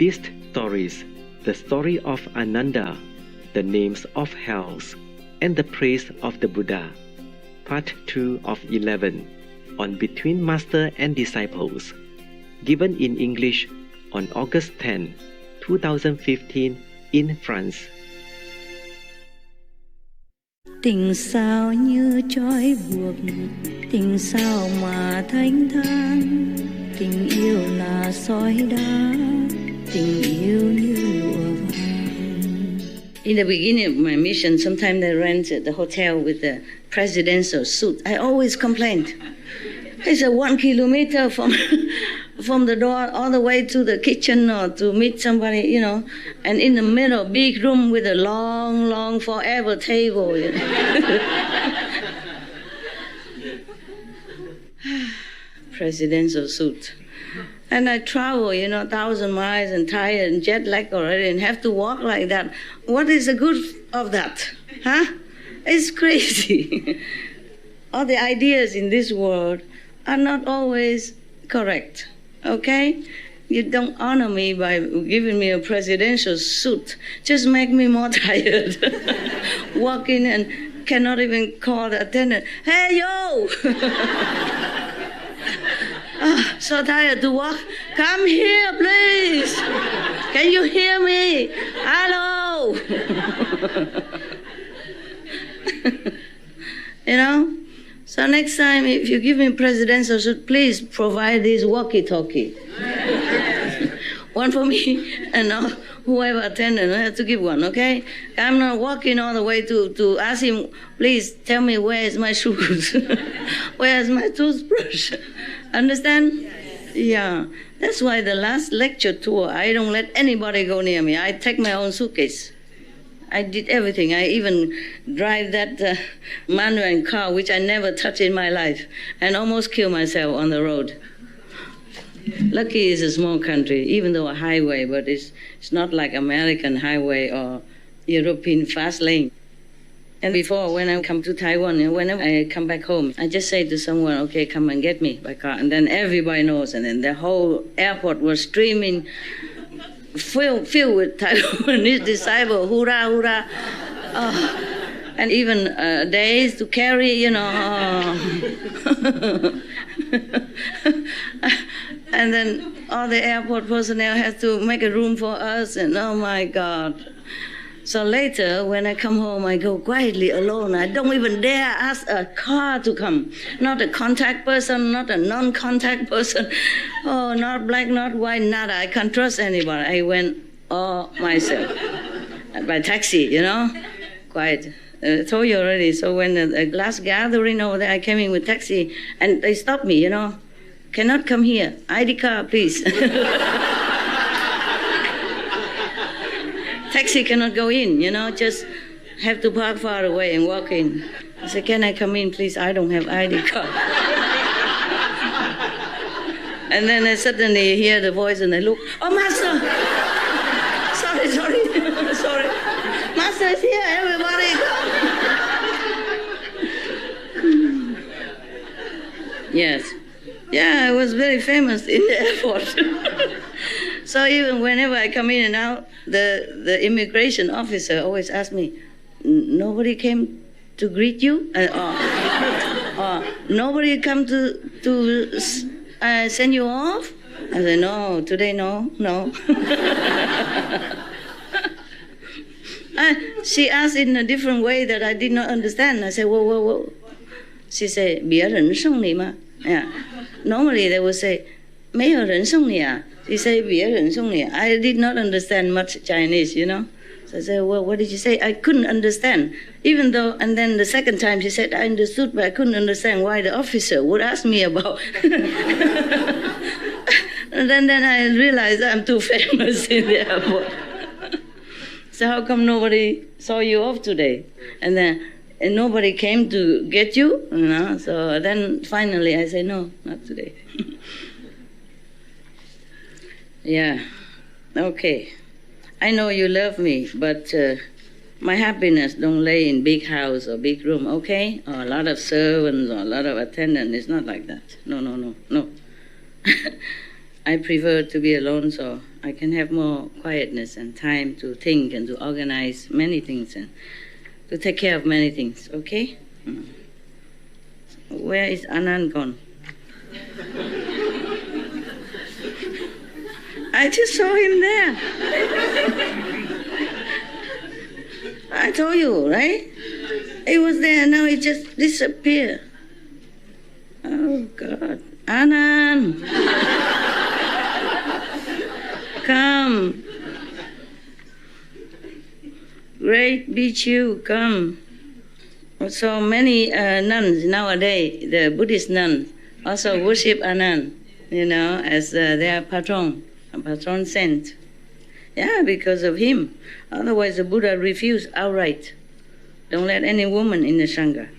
Buddhist stories, the story of Ananda, the names of hells, and the praise of the Buddha. Part 2 of 11 on Between Master and Disciples, given in English on August 10, 2015 in France. Tình sao như trói buộc, tình sao mà thanh thang, tình yêu là sỏi đá, tình yêu như lụa vàng. In the beginning of my mission, sometimes I rented the hotel with the presidential suite. I always complained. It's a 1 kilometer from the door all the way to the kitchen or to meet somebody, you know, and in the middle, big room with a long, forever table. You know. Presidential suite. And I travel, 1,000 miles and tired and jet lag already and have to walk like that. What is the good of that? Huh? It's crazy. All the ideas in this world are not always correct, okay? You don't honor me by giving me a presidential suit. Just make me more tired. Walk in and cannot even call the attendant. Hey, yo! So tired to walk. Come here, please. Can you hear me? Hello. So next time, if you give me presidential suit, please provide this walkie-talkie. One for me and whoever attendant, I have to give one, okay? I'm not walking all the way to ask him, please tell me where is my shoes? Where is my toothbrush? Understand? Yeah. That's why the last lecture tour, I don't let anybody go near me. I take my own suitcase. I did everything. I even drive that manual car, which I never touched in my life, and almost kill myself on the road. Lucky it's a small country, even though a highway, but it's not like American highway or European fast lane. And before, when I come to Taiwan, whenever I come back home, I just say to someone, okay, come and get me by car. And then everybody knows. And then the whole airport was streaming, filled with Taiwanese disciples, hurrah, hurrah. And even days to carry, And then all the airport personnel has to make a room for us. And oh, my God. So later, when I come home, I go quietly alone. I don't even dare ask a car to come. Not a contact person, not a non-contact person. Oh, not black, not white, nada. I can't trust anybody. I went all myself. By taxi, Quiet. I told you already. So when the last gathering over there, I came in with taxi, and they stopped me, Cannot come here. ID card, please. Taxi cannot go in, just have to park far away and walk in. I said, can I come in, please? I don't have ID card. And then I suddenly hear the voice and I look, oh, Master! Sorry. Master is here, everybody come. Yes. Yeah, I was very famous in the airport. So even whenever I come in and out, the immigration officer always asks me, nobody came to greet you? Nobody come to send you off? I said, no, today no. She asked in a different way that I did not understand. I said, whoa. She said, 别人送你吗? Yeah. Normally they would say, 没有人送你啊? She said, 别人送你. I did not understand much Chinese, So I said, well, what did you say? I couldn't understand. Even though, and then the second time she said, I understood, but I couldn't understand why the officer would ask me about. And then I realized I'm too famous in the airport. So how come nobody saw you off today? And then nobody came to get you? So then finally I said, no, not today. Yeah, okay. I know you love me, but my happiness don't lay in big house or big room, okay? Or a lot of servants or a lot of attendants. It's not like that. No. I prefer to be alone, so I can have more quietness and time to think and to organize many things and to take care of many things, okay? Where is Anand gone? I just saw him there. I told you, right? He was there, now he just disappeared. Oh, God. Anand! Come. Great Bhikshu, come. So many nuns nowadays, the Buddhist nuns, also worship Anand, as their patron saint. Yeah, because of him. Otherwise, the Buddha refused outright. Don't let any woman in the Sangha.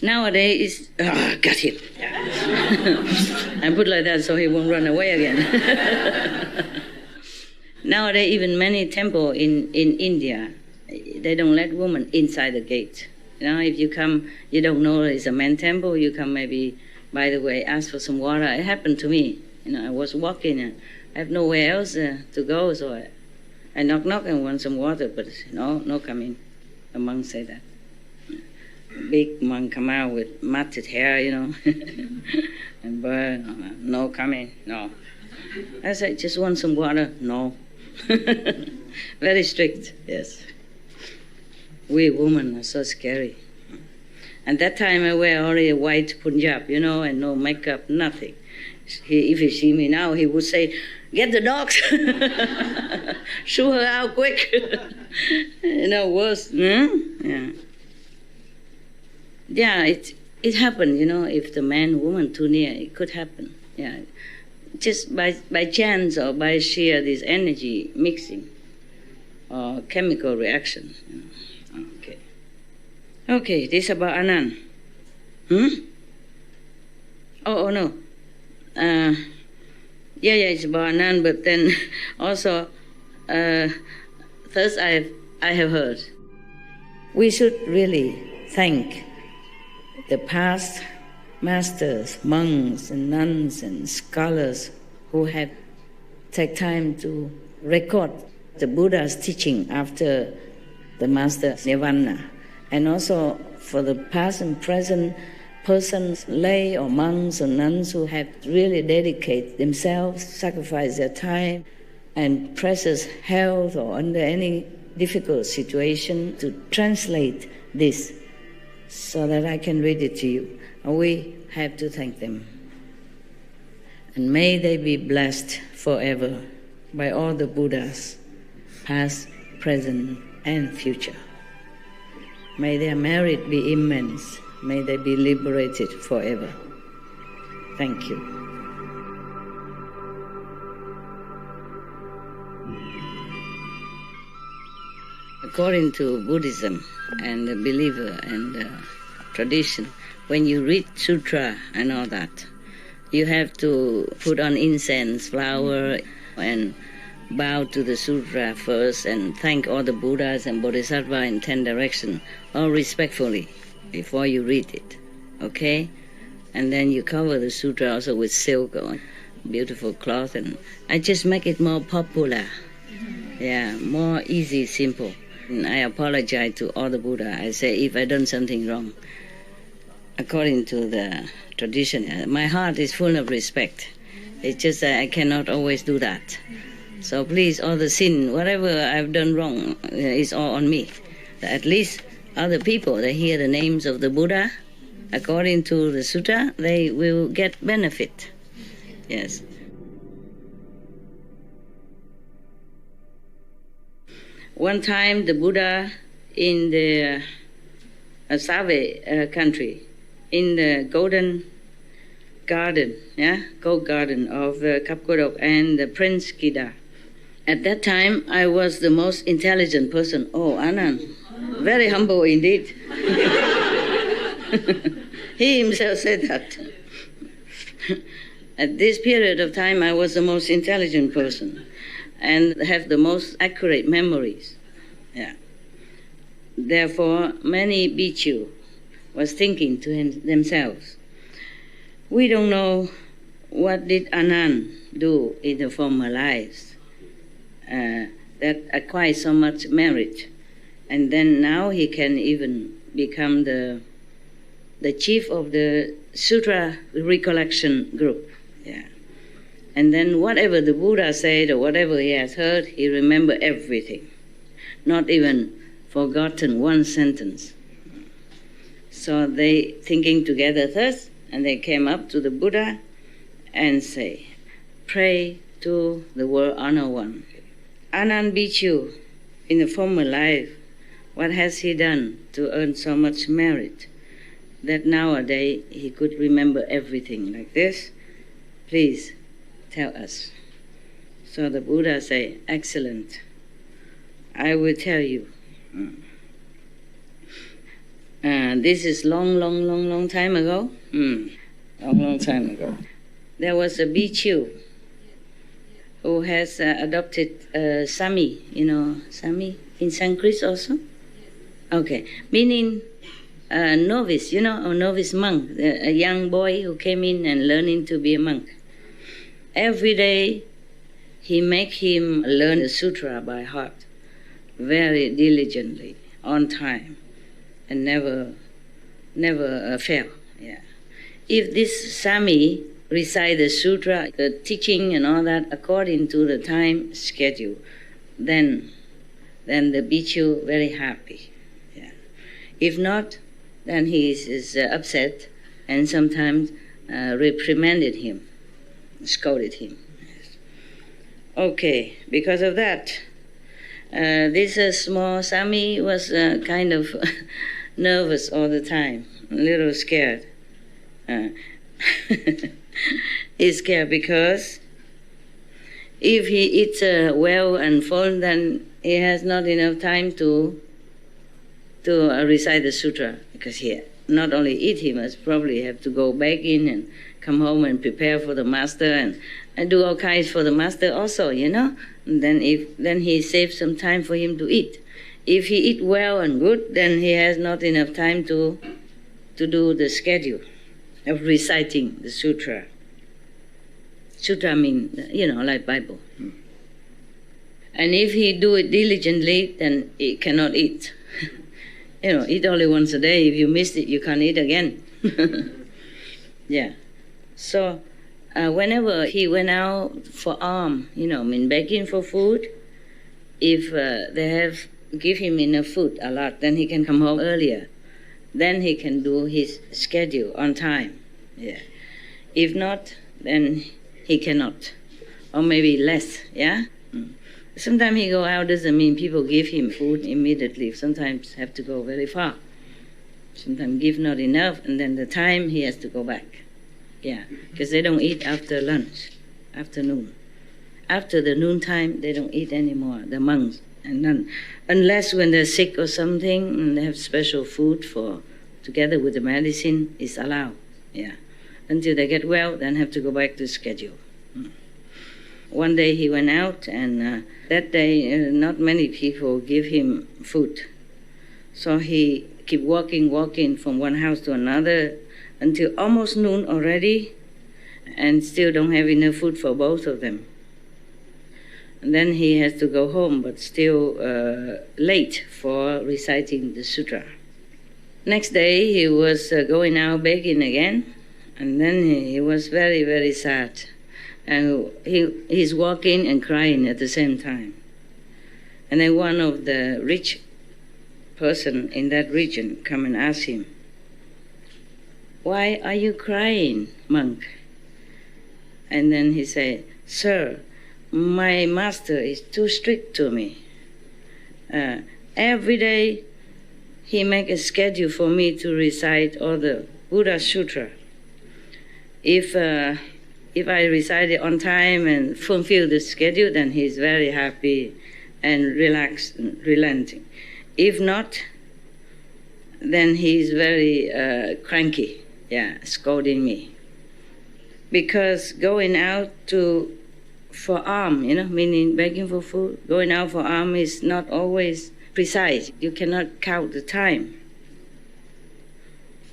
Nowadays, got him. I put like that so he won't run away again. Nowadays, even many temples in India, they don't let women inside the gate. If you come, you don't know it's a man temple, you come maybe, by the way, ask for some water. It happened to me. I was walking, I have nowhere else to go, so I knock and want some water, but no coming. The monk say that. Big monk come out with matted hair, and burn, no coming, no. I said, just want some water, no. Very strict, yes. We women are so scary. At that time I wear only a white punjab, and no makeup, nothing. If he see me now, he would say, get the dogs. Shoo her out quick. Worse. Yeah. Yeah, it happened, if the man, woman too near, it could happen. Yeah. Just by chance or by sheer this energy mixing or chemical reaction. Okay. Okay, this about Anand. Oh no. Yeah, it's about Anand, but then also, first I have heard, we should really thank the past masters, monks and nuns and scholars who have taken time to record the Buddha's teaching after the master Nirvana, and also for the past and present persons, lay or monks or nuns who have really dedicated themselves, sacrificed their time and precious health or under any difficult situation to translate this so that I can read it to you. We have to thank them. And may they be blessed forever by all the Buddhas, past, present, and future. May their merit be immense. May they be liberated forever. Thank you. According to Buddhism and the believer and tradition, when you read sutra and all that, you have to put on incense, flower, and bow to the sutra first and thank all the Buddhas and Bodhisattvas in 10 directions, all respectfully, before you read it, okay? And then you cover the sutra also with silk or beautiful cloth, and I just make it more popular. Yeah, more easy, simple. And I apologize to all the Buddha. I say if I done something wrong, according to the tradition, my heart is full of respect. It's just that I cannot always do that. So please, all the sin, whatever I've done wrong, is all on me. At least other people, they hear the names of the Buddha, according to the sutta, they will get benefit. Yes. One time the Buddha in the Save country, in the golden garden, gold garden of Kapkodok and the Prince Kida. At that time, I was the most intelligent person. Oh, Anand, very humble indeed. He himself said that. At this period of time, I was the most intelligent person and have the most accurate memories. Yeah. Therefore, many bhikkhu was thinking to themselves, we don't know what did Anand do in the former lives that acquired so much merit? And then now he can even become the chief of the Sutra recollection group. Yeah. And then whatever the Buddha said or whatever he has heard, he remember everything, not even forgotten one sentence. So they thinking together thus, and they came up to the Buddha and say, pray to the world honor one. Anand Bhikkhu, in the former life, what has he done to earn so much merit that nowadays he could remember everything like this? Please tell us. So the Buddha say, excellent. I will tell you. This is long time ago. Long time ago. There was a bhikkhu who has adopted Sami. You know Sami in Sanskrit also? Okay. Meaning novice, you know, or novice monk, a young boy who came in and learning to be a monk. Every day he make him learn the sutra by heart, very diligently, on time, and never fail. Yeah. If this Sami recite the sutra, the teaching and all that according to the time schedule, then the bhikkhu very happy. Yeah. If not, then he is upset and sometimes reprimanded him, scolded him. Yes. Okay, because of that, this small Sami was kind of nervous all the time, a little scared. He's scared because if he eats well and full, then he has not enough time to recite the sutra, because he not only eat, he must probably have to go back in and come home and prepare for the master and do all kinds for the master also, you know. And then he saves some time for him to eat. If he eat well and good, then he has not enough time to do the schedule of reciting the sutra. Sutra means, you know, like Bible. And if he do it diligently, then he cannot eat. You know, eat only once a day. If you missed it, you can't eat again. Yeah. So whenever he went out for alms, you know, begging for food, if they have give him enough food, a lot, then he can come home earlier. Then he can do his schedule on time. Yeah. If not, then he cannot, or maybe less. Yeah. Sometimes he go out doesn't mean people give him food immediately. Sometimes have to go very far. Sometimes give not enough, and then the time he has to go back. Yeah, because they don't eat after lunch, afternoon. After the noontime, they don't eat anymore, the monks and nuns. Unless when they're sick or something, and they have special food together with the medicine, is allowed. Yeah. Until they get well, then have to go back to schedule. One day he went out, and that day not many people give him food. So he keep walking from one house to another until almost noon already, and still don't have enough food for both of them. And then he has to go home, but still late for reciting the sutra. Next day he was going out begging again, and then he was very, very sad. And he's walking and crying at the same time. And then one of the rich person in that region come and ask him, "Why are you crying, monk?" And then he said, "Sir, my master is too strict to me. Every day he make a schedule for me to recite all the Buddha Sutra. If I recite it on time and fulfill the schedule, then he's very happy and relaxed and relenting. If not, then he's very cranky, scolding me. Because going out for alms, meaning begging for food, going out for alms is not always precise. You cannot count the time.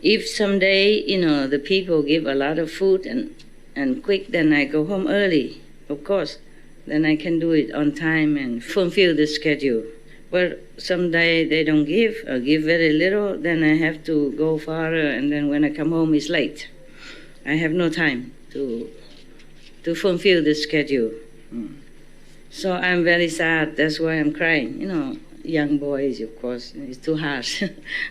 If someday, the people give a lot of food and and quick, then I go home early, of course. Then I can do it on time and fulfill the schedule. But some day they don't give, or give very little, then I have to go farther, and then when I come home it's late. I have no time to fulfill the schedule. So I'm very sad, that's why I'm crying. Young boys, of course, it's too harsh,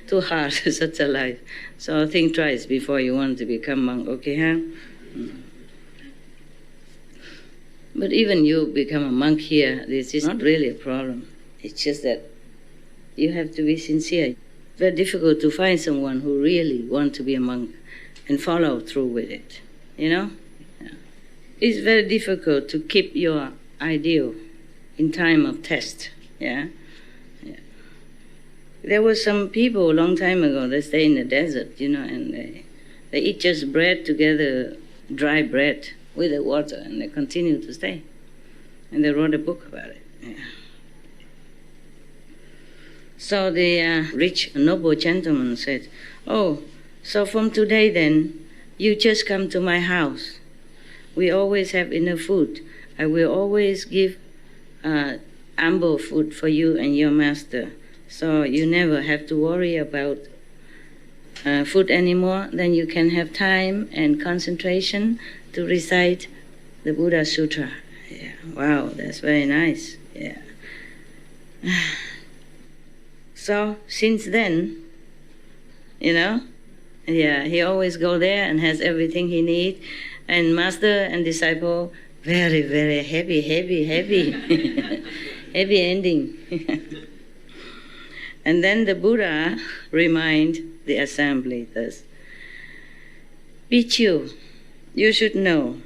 too harsh, such a life. So think twice before you want to become monk, okay, huh? But even you become a monk here, this is not really a problem. It's just that you have to be sincere. Very difficult to find someone who really wants to be a monk and follow through with it, Yeah. It's very difficult to keep your ideal in time of test, yeah? There were some people a long time ago, they stay in the desert, and they eat just bread together, dry bread with the water, and they continue to stay. And they wrote a book about it. Yeah. So the rich, noble gentleman said, "Oh, so from today then, you just come to my house. We always have enough food. I will always give ample food for you and your master. So you never have to worry about food anymore. Then you can have time and concentration to recite the Buddha Sutra." Yeah. Wow, that's very nice. Yeah. So since then, he always go there and has everything he needs. And master and disciple, very, very heavy, heavy ending. And then the Buddha remind the assembly thus, "Bhikkhu, you should know,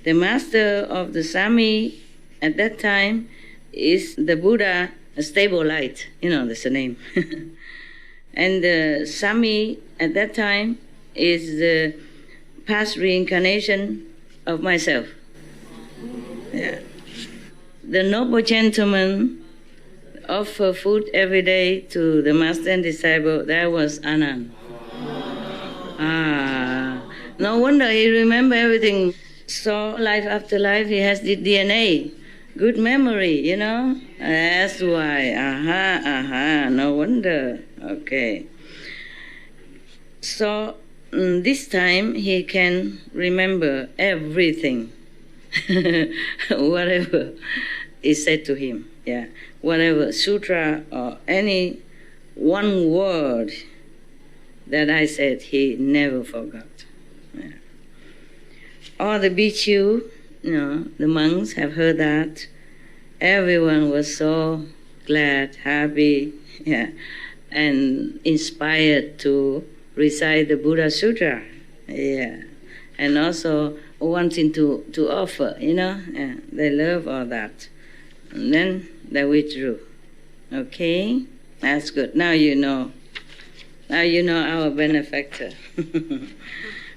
the master of the Sami at that time is the Buddha, a stable light, that's the name. And the Sami at that time is the past reincarnation of myself. Yeah. The noble gentleman offer food every day to the master and disciple, that was Anand. No wonder he remember everything. So life after life he has the DNA, good memory, That's why, no wonder. Okay. So this time he can remember everything, whatever is said to him. Yeah, whatever sutra or any one word that I said, he never forgot. Yeah. All the bhikkhu, the monks have heard that. Everyone was so glad, happy, and inspired to recite the Buddha Sutra, and also wanting to offer, they love all that. And then they withdrew. Okay, that's good. Now you know our benefactor,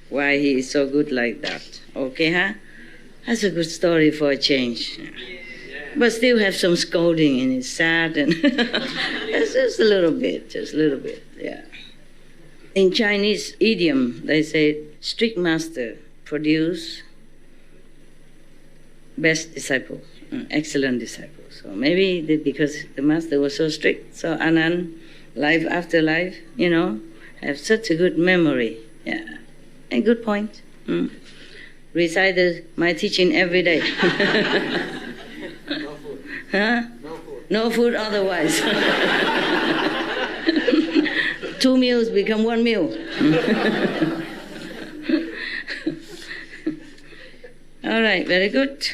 why he is so good like that. Okay, huh? That's a good story for a change. But still have some scolding and it's sad and just a little bit, yeah. In Chinese idiom, they say, strict master produce best disciple, excellent disciple. So maybe because the master was so strict, so Anand, life after life, have such a good memory. Yeah, a good point. Recited my teaching every day. Huh? No food otherwise. 2 meals become 1 meal. All right, very good.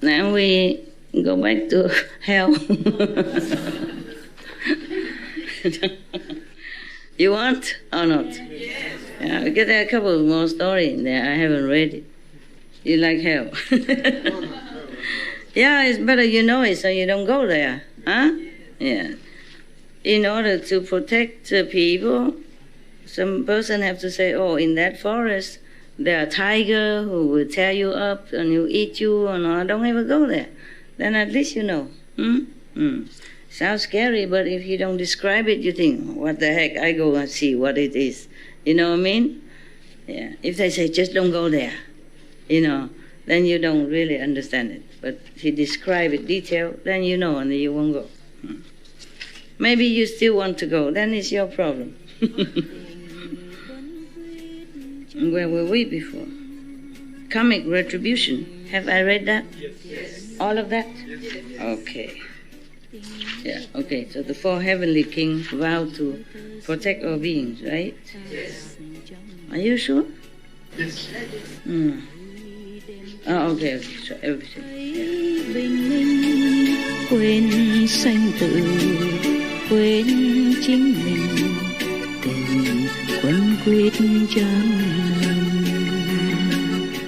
Now we go back to hell. You want or not? Yes. Yeah, because there are a couple more stories in there. I haven't read it. You like hell? Yeah, it's better you know it so you don't go there. Huh? Yeah. In order to protect the people, some person have to say, oh, in that forest, there are tigers who will tear you up and will eat you, or no, don't ever go there. Then at least you know. Sounds scary, but if you don't describe it, you think, what the heck, I go and see what it is. You know what I mean? Yeah. If they say just don't go there, then you don't really understand it. But if you describe it detail, then you know and you won't go. Maybe you still want to go, then it's your problem. Where were we before? Karmic retribution. Have I read that? Yes. All of that? Yes. Okay. Yeah, okay. So the 4 heavenly kings vow to protect all beings, right? Yes. Are you sure? Yes. Oh, okay. So everything. Yeah. Bình minh quên sanh tử, quên chính mình, tình quân quyết trăm